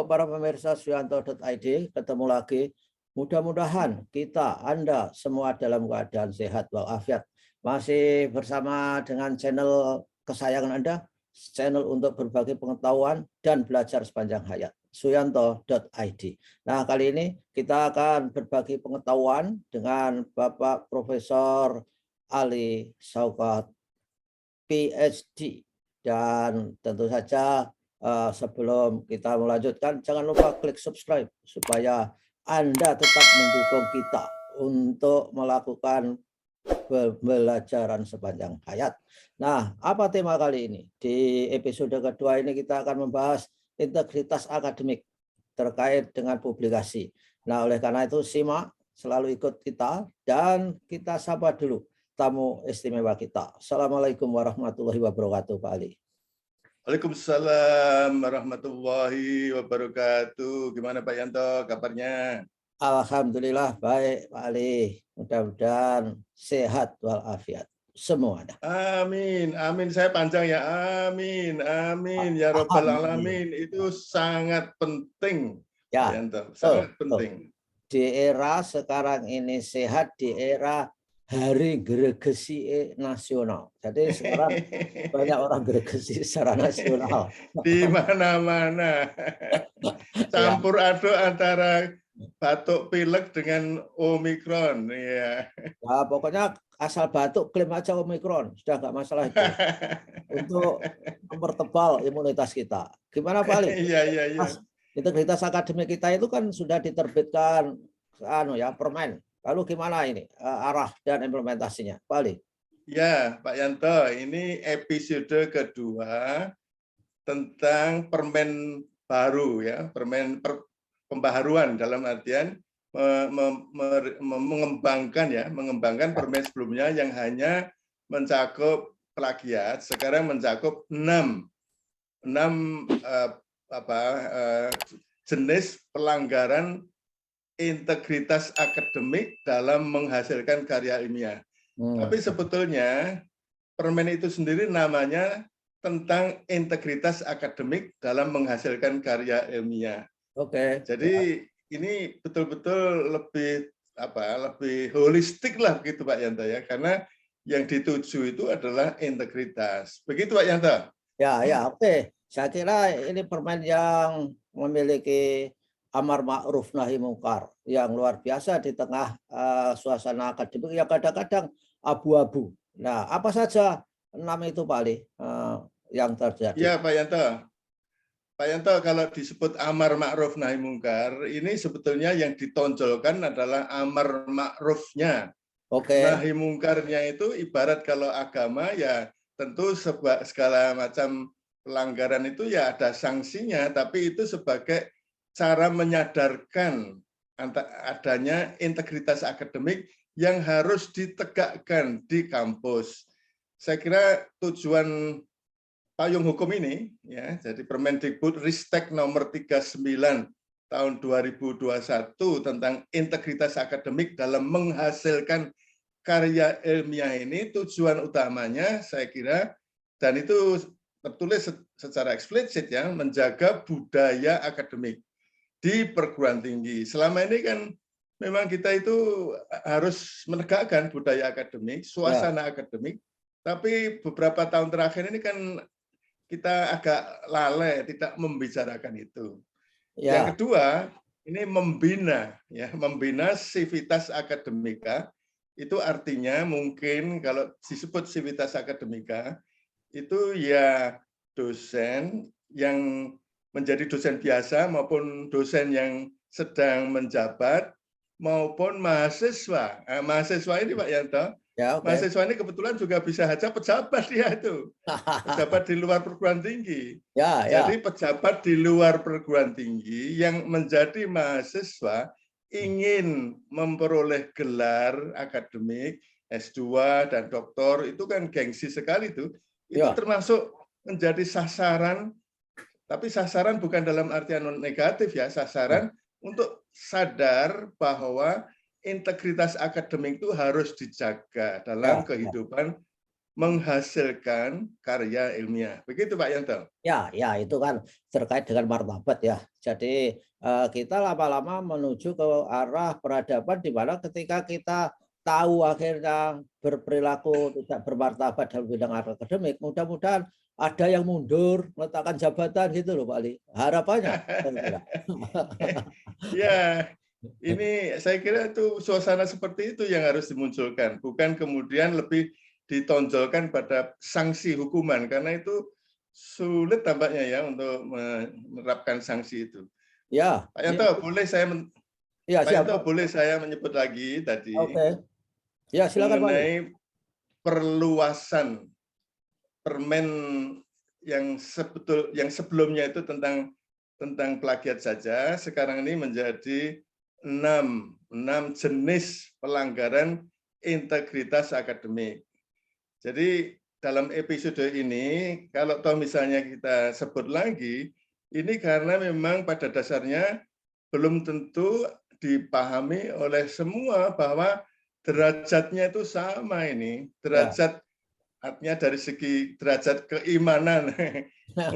Untuk para pemirsa Suyanto.id, ketemu lagi. Mudah-mudahan kita, Anda semua dalam keadaan sehat walafiat. Masih bersama dengan channel kesayangan Anda, channel untuk berbagi pengetahuan dan belajar sepanjang hayat, Suyanto.id. Nah, kali ini kita akan berbagi pengetahuan dengan Bapak Profesor Ali Shaukat, PhD. Dan tentu saja sebelum kita melanjutkan, jangan lupa klik subscribe supaya Anda tetap mendukung kita untuk melakukan pembelajaran sepanjang hayat. Nah, apa tema kali ini? Di episode kedua ini kita akan membahas integritas akademik terkait dengan publikasi. Nah, oleh karena itu simak, selalu ikut kita, dan kita sapa dulu tamu istimewa kita. Assalamualaikum warahmatullahi wabarakatuh, Pak Ali. Waalaikumsalam warahmatullahi wabarakatuh. Gimana Pak Yanto kabarnya? Alhamdulillah baik, Pak Ali. Mudah-mudahan sehat walafiat semuanya. Amin, amin. Saya panjang ya. Amin, amin ya Rabbal Alamin. Itu sangat penting, ya, Pak Yanto. Sangat penting. Di era sekarang ini sehat, di era hari gregesi nasional. Jadi sekarang banyak orang gregesi secara nasional. Di mana-mana. Campur aduk antara batuk pilek dengan Omikron. Ya. Nah, pokoknya asal batuk klaim aja Omikron, sudah nggak masalah itu. Untuk mempertebal imunitas kita. Gimana Pak Ali? Iya. Integritas akademik kita itu kan sudah diterbitkan permen. Lalu gimana ini arah dan implementasinya, Pak Ali? Ya, Pak Yanto, ini episode kedua tentang permen baru ya, pembaharuan dalam artian mengembangkan permen sebelumnya yang hanya mencakup plagiat, sekarang mencakup 6 jenis pelanggaran integritas akademik dalam menghasilkan karya ilmiah. Tapi sebetulnya permen itu sendiri namanya tentang integritas akademik dalam menghasilkan karya ilmiah. Oke. Jadi ini betul-betul lebih holistik lah gitu Pak Yanto ya, karena yang dituju itu adalah integritas. Begitu Pak Yanto? Ya, oke. Saya kira ini permen yang memiliki amar ma'ruf nahi mungkar yang luar biasa di tengah suasana akademik yang kadang-kadang abu-abu. Nah, apa saja 6 itu Pak Ali yang terjadi? Ya Pak Yanto. Pak Yanto, kalau disebut amar ma'ruf nahi mungkar, ini sebetulnya yang ditonjolkan adalah amar ma'rufnya. Oke. Nahi mungkarnya itu ibarat kalau agama ya tentu segala macam pelanggaran itu ya ada sanksinya, tapi itu sebagai cara menyadarkan adanya integritas akademik yang harus ditegakkan di kampus. Saya kira tujuan payung hukum ini, ya, jadi Permendikbud Ristek nomor 39 tahun 2021 tentang integritas akademik dalam menghasilkan karya ilmiah ini, tujuan utamanya saya kira, dan itu tertulis secara eksplisit ya, menjaga budaya akademik di perguruan tinggi. Selama ini kan memang kita itu harus menegakkan budaya akademik, suasana akademik, tapi beberapa tahun terakhir ini kan kita agak lalai, tidak membicarakan itu. Yang kedua, ini membina sivitas akademika. Itu artinya mungkin kalau disebut sivitas akademika, itu ya dosen yang menjadi dosen biasa maupun dosen yang sedang menjabat maupun mahasiswa. Nah, mahasiswa ini Pak Yanto, mahasiswa ini kebetulan juga bisa saja pejabat dia itu. Pejabat di luar perguruan tinggi. Jadi pejabat di luar perguruan tinggi yang menjadi mahasiswa ingin memperoleh gelar akademik, S2 dan doktor, itu kan gengsi sekali itu. Itu termasuk menjadi sasaran. Tapi sasaran bukan dalam artian negatif ya, sasaran untuk sadar bahwa integritas akademik itu harus dijaga dalam kehidupan menghasilkan karya ilmiah. Begitu Pak Yanto? Ya, ya itu kan terkait dengan martabat ya. Jadi kita lama-lama menuju ke arah peradaban di mana ketika kita tahu akhirnya berperilaku tidak bermartabat dalam bidang akademik, mudah-mudahan ada yang mundur, meletakkan jabatan gitu loh Pak Ali. Harapannya. Ya, ini saya kira itu suasana seperti itu yang harus dimunculkan, bukan kemudian lebih ditonjolkan pada sanksi hukuman, karena itu sulit tampaknya ya untuk menerapkan sanksi itu. Ya, Pak Yanto, ya Pak siap. Yanto boleh saya menyebut lagi tadi Oke. Ya silakan Pak Ali. mengenai perluasan permen yang sebelumnya itu tentang plagiat saja, sekarang ini menjadi 6 jenis pelanggaran integritas akademik. Jadi dalam episode ini, kalau toh misalnya kita sebut lagi, ini karena memang pada dasarnya belum tentu dipahami oleh semua bahwa derajatnya itu sama ini, derajat artinya dari segi derajat keimanan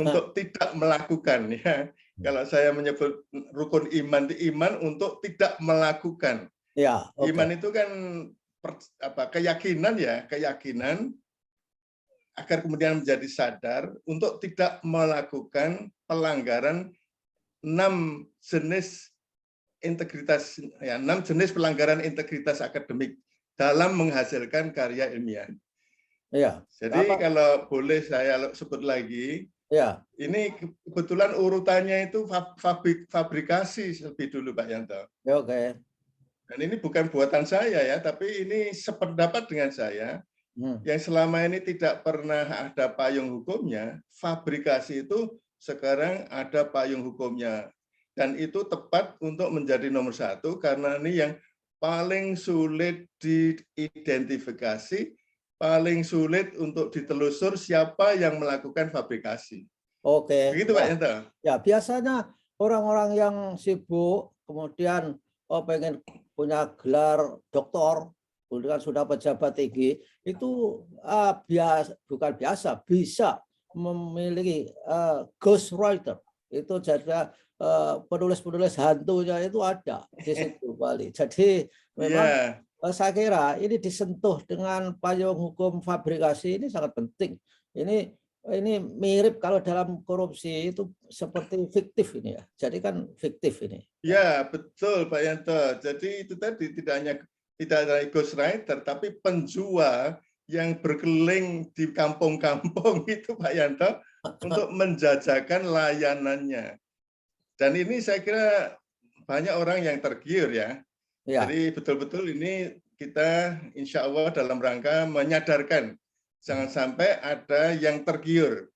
untuk tidak melakukan ya. Kalau saya menyebut rukun iman itu iman untuk tidak melakukan. Ya, Iman itu kan keyakinan ya, keyakinan agar kemudian menjadi sadar untuk tidak melakukan pelanggaran 6 jenis integritas ya, 6 jenis pelanggaran integritas akademik dalam menghasilkan karya ilmiah. Ya. Jadi kalau boleh saya sebut lagi, ya. Ini kebetulan urutannya itu fabrikasi lebih dulu Pak Yanto. Ya, oke. Dan ini bukan buatan saya ya, tapi ini sependapat dengan saya yang selama ini tidak pernah ada payung hukumnya, fabrikasi itu sekarang ada payung hukumnya. Dan itu tepat untuk menjadi nomor 1 karena ini yang paling sulit diidentifikasi, paling sulit untuk ditelusur siapa yang melakukan fabrikasi. Oke. Begitu Pak Yanto. Ya, biasanya orang-orang yang sibuk kemudian pengen punya gelar doktor, kemudian sudah pejabat tinggi, itu bukan biasa, bisa memiliki ghostwriter. Itu jadi penulis-penulis hantunya itu ada di situ Bali. Jadi memang saya kira ini disentuh dengan payung hukum fabrikasi ini sangat penting. Ini mirip kalau dalam korupsi itu seperti fiktif ini ya. Jadi kan fiktif ini. Ya, betul Pak Yanto. Jadi itu tadi tidak hanya ghostwriter, tapi penjual yang berkeliling di kampung-kampung itu Pak Yanto untuk menjajakan layanannya. Dan ini saya kira banyak orang yang tergiur ya. Jadi betul-betul ini kita insya Allah dalam rangka menyadarkan jangan sampai ada yang tergiur.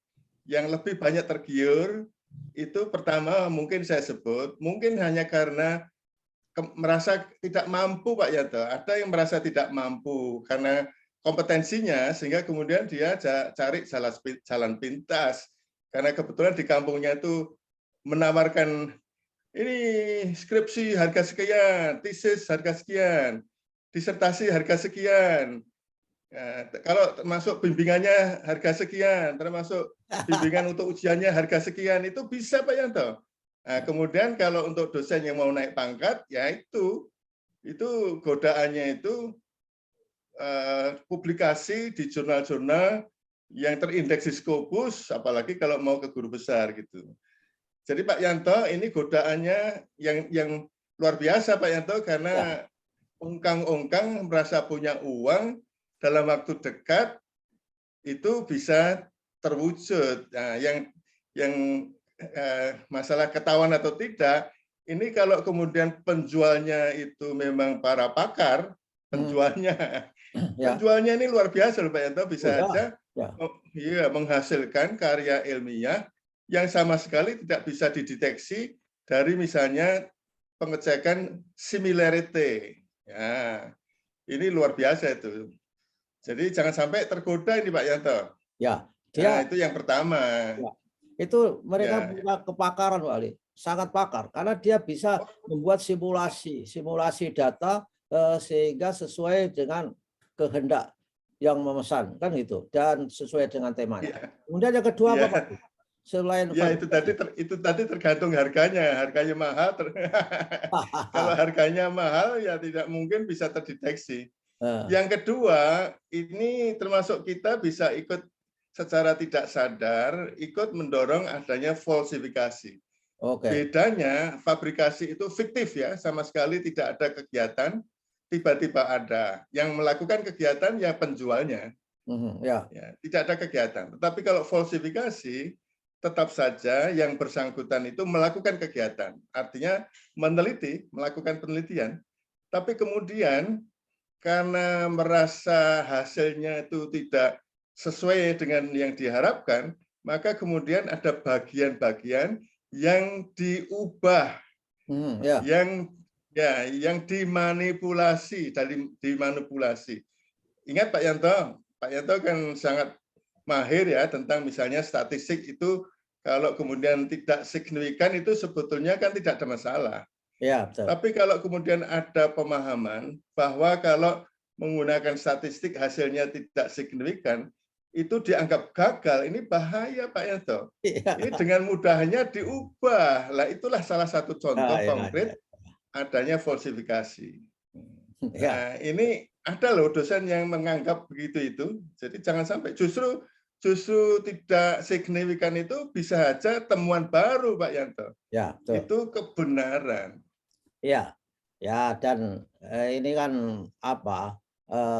Yang lebih banyak tergiur itu pertama mungkin saya sebut, mungkin hanya karena merasa tidak mampu Pak Yanto. Ada yang merasa tidak mampu karena kompetensinya sehingga kemudian dia cari jalan pintas. Karena kebetulan di kampungnya itu menawarkan ini skripsi harga sekian, tesis harga sekian, disertasi harga sekian. Kalau termasuk bimbingannya harga sekian, termasuk bimbingan untuk ujiannya harga sekian, itu bisa Pak Yanto. Nah, kemudian kalau untuk dosen yang mau naik pangkat, ya itu godaannya itu publikasi di jurnal-jurnal yang terindeks di Scopus, apalagi kalau mau ke guru besar gitu. Jadi Pak Yanto, ini godaannya yang luar biasa Pak Yanto, karena ungkang-ungkang merasa punya uang, dalam waktu dekat itu bisa terwujud. Nah, yang masalah ketahuan atau tidak, ini kalau kemudian penjualnya itu memang para pakar, penjualnya ini luar biasa Pak Yanto, bisa aja menghasilkan karya ilmiah yang sama sekali tidak bisa dideteksi dari misalnya pengecekan similarity. Ya, ini luar biasa itu. Jadi jangan sampai tergoda ini Pak Yanto. Ya, itu yang pertama. Ya, itu mereka punya kepakaran Pak Ali, sangat pakar karena dia bisa membuat simulasi data sehingga sesuai dengan kehendak yang memesan kan gitu dan sesuai dengan temanya. Iya, Kemudian yang kedua iya. apa Pak? Selain Ya fabrikasi. itu tadi tergantung harganya mahal. Kalau harganya mahal ya tidak mungkin bisa terdeteksi. Nah, Yang kedua, ini termasuk kita bisa ikut secara tidak sadar ikut mendorong adanya falsifikasi. oke. Bedanya fabrikasi itu fiktif ya, sama sekali tidak ada kegiatan, tiba-tiba ada. Yang melakukan kegiatan ya penjualnya. Ya. Ya, tidak ada kegiatan. Tetapi kalau falsifikasi, tetap saja yang bersangkutan itu melakukan kegiatan. Artinya meneliti, melakukan penelitian. Tapi kemudian karena merasa hasilnya itu tidak sesuai dengan yang diharapkan, maka kemudian ada bagian-bagian yang diubah, Ya. yang dimanipulasi, dimanipulasi. Ingat Pak Yanto kan sangat mahir ya tentang misalnya statistik itu kalau kemudian tidak signifikan itu sebetulnya kan tidak ada masalah. Ya, betul. Tapi kalau kemudian ada pemahaman bahwa kalau menggunakan statistik hasilnya tidak signifikan, itu dianggap gagal, ini bahaya Pak Yanto. Iya. Ini dengan mudahnya diubah. Lah itulah salah satu Ah, contoh ya, ya. konkret adanya falsifikasi. Ya. Nah, ini ada loh dosen yang menganggap begitu itu. Jadi jangan sampai justru tidak signifikan itu bisa saja temuan baru Pak Yanto. Ya, betul. Itu kebenaran. Ya. Ya, dan ini kan apa?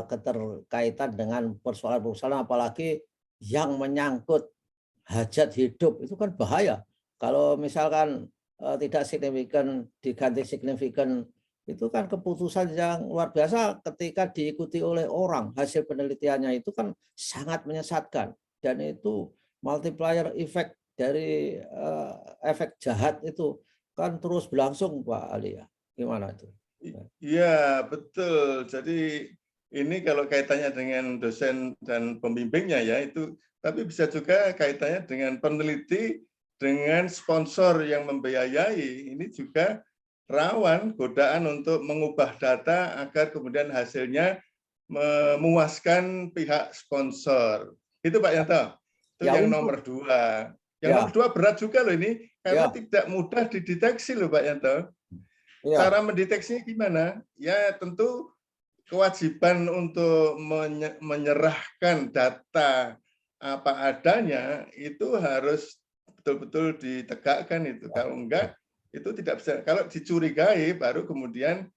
Keterkaitan dengan persoalan-persoalan apalagi yang menyangkut hajat hidup itu kan bahaya. Kalau misalkan tidak signifikan diganti signifikan itu kan keputusan yang luar biasa ketika diikuti oleh orang. Hasil penelitiannya itu kan sangat menyesatkan dan itu multiplier effect dari efek jahat itu kan terus berlangsung Pak Ali ya. Gimana itu? Iya, betul. Jadi ini kalau kaitannya dengan dosen dan pembimbingnya ya itu, tapi bisa juga kaitannya dengan peneliti, dengan sponsor yang membiayai. Ini juga rawan godaan untuk mengubah data agar kemudian hasilnya memuaskan pihak sponsor. Itu Pak Yanto. Itu Ya yang untung. nomor dua. Yang nomor Ya, dua berat juga loh ini, karena ya, tidak mudah dideteksi loh Pak Yanto. ya. Cara mendeteksinya gimana? Ya tentu kewajiban untuk menyerahkan data apa adanya itu harus betul-betul ditegakkan itu. Kalau enggak, itu tidak bisa. Kalau dicurigai, baru kemudian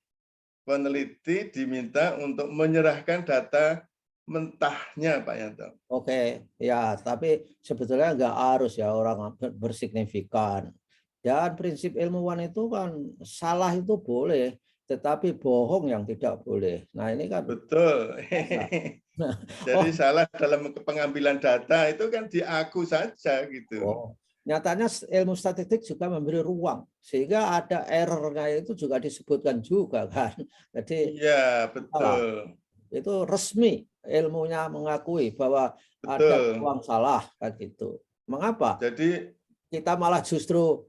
peneliti diminta untuk menyerahkan data mentahnya, Pak Yanto. Oke, ya, tapi sebetulnya nggak harus ya orang bersignifikan. Dan prinsip ilmuwan itu kan salah itu boleh, tetapi bohong yang tidak boleh. Nah ini kan Betul. biasa. Jadi Oh, salah dalam pengambilan data itu kan diaku saja gitu. oh, nyatanya ilmu statistik juga memberi ruang sehingga ada errornya itu juga disebutkan juga kan. Jadi Iya, salah. betul. Itu resmi ilmunya mengakui bahwa ada Betul. ruang salah kan gitu. Mengapa? Jadi Kita malah justru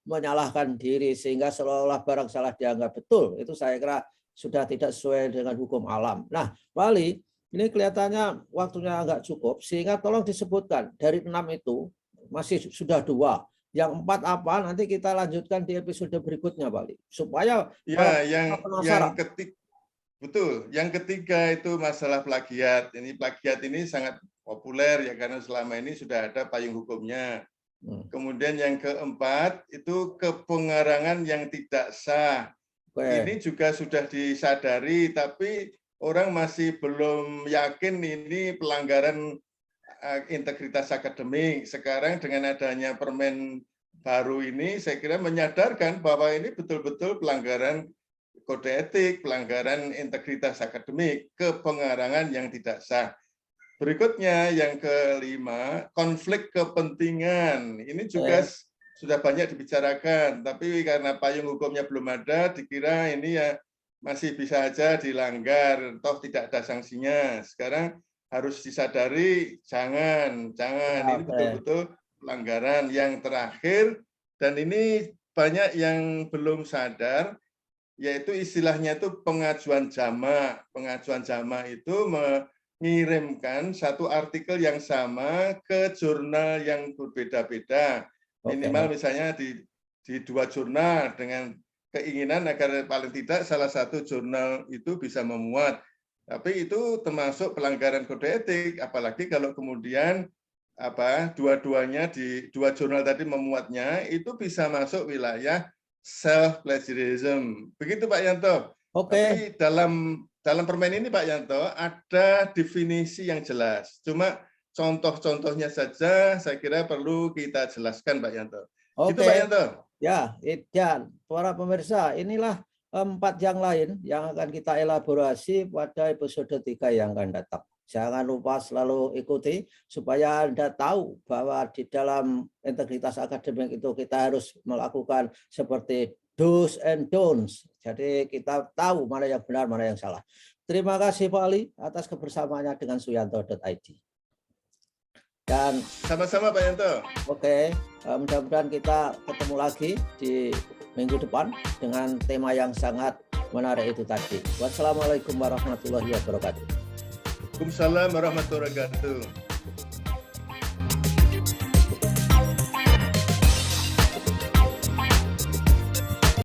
menyalahkan diri sehingga seolah-olah barang salah dianggap betul. Itu saya kira sudah tidak sesuai dengan hukum alam. Nah, Wali, ini kelihatannya waktunya agak cukup sehingga tolong disebutkan dari 6 itu masih sudah 2. Yang 4 apa nanti kita lanjutkan di episode berikutnya, Wali. Supaya para ya yang penasaran. betul. Yang ketiga itu masalah plagiat. Ini plagiat ini sangat populer ya karena selama ini sudah ada payung hukumnya. Kemudian yang keempat itu kepengarangan yang tidak sah. Oke. Ini juga sudah disadari tapi orang masih belum yakin ini pelanggaran integritas akademik. Sekarang dengan adanya permen baru ini saya kira menyadarkan bahwa ini betul-betul pelanggaran kode etik, pelanggaran integritas akademik, kepengarangan yang tidak sah. Berikutnya yang kelima, konflik kepentingan. Ini juga sudah banyak dibicarakan, tapi karena payung hukumnya belum ada, dikira ini ya masih bisa saja dilanggar, toh tidak ada sanksinya. Sekarang harus disadari, jangan, ini betul-betul pelanggaran. Yang terakhir, dan ini banyak yang belum sadar, yaitu istilahnya itu pengajuan jamak. Pengajuan jamak itu mengirimkan satu artikel yang sama ke jurnal yang berbeda-beda. Minimal misalnya di 2 jurnal dengan keinginan agar paling tidak salah satu jurnal itu bisa memuat. Tapi itu termasuk pelanggaran kode etik, apalagi kalau kemudian dua-duanya di 2 jurnal tadi memuatnya, itu bisa masuk wilayah self plagiarism. Begitu Pak Yanto. Tapi dalam permen ini Pak Yanto ada definisi yang jelas. Cuma contoh-contohnya saja saya kira perlu kita jelaskan Pak Yanto. Gitu Pak Yanto. Ya, dan para pemirsa, inilah 4 yang lain yang akan kita elaborasi pada episode 3 yang akan datang. Jangan lupa selalu ikuti supaya Anda tahu bahwa di dalam integritas akademik itu kita harus melakukan seperti do's and don'ts. Jadi kita tahu mana yang benar, mana yang salah. Terima kasih Pak Ali atas kebersamaannya dengan Suyanto.id. Dan sama-sama Pak Yanto. Mudah-mudahan kita ketemu lagi di minggu depan dengan tema yang sangat menarik itu tadi. Wassalamualaikum warahmatullahi wabarakatuh. Waalaikumsalam warahmatullahi wabarakatuh.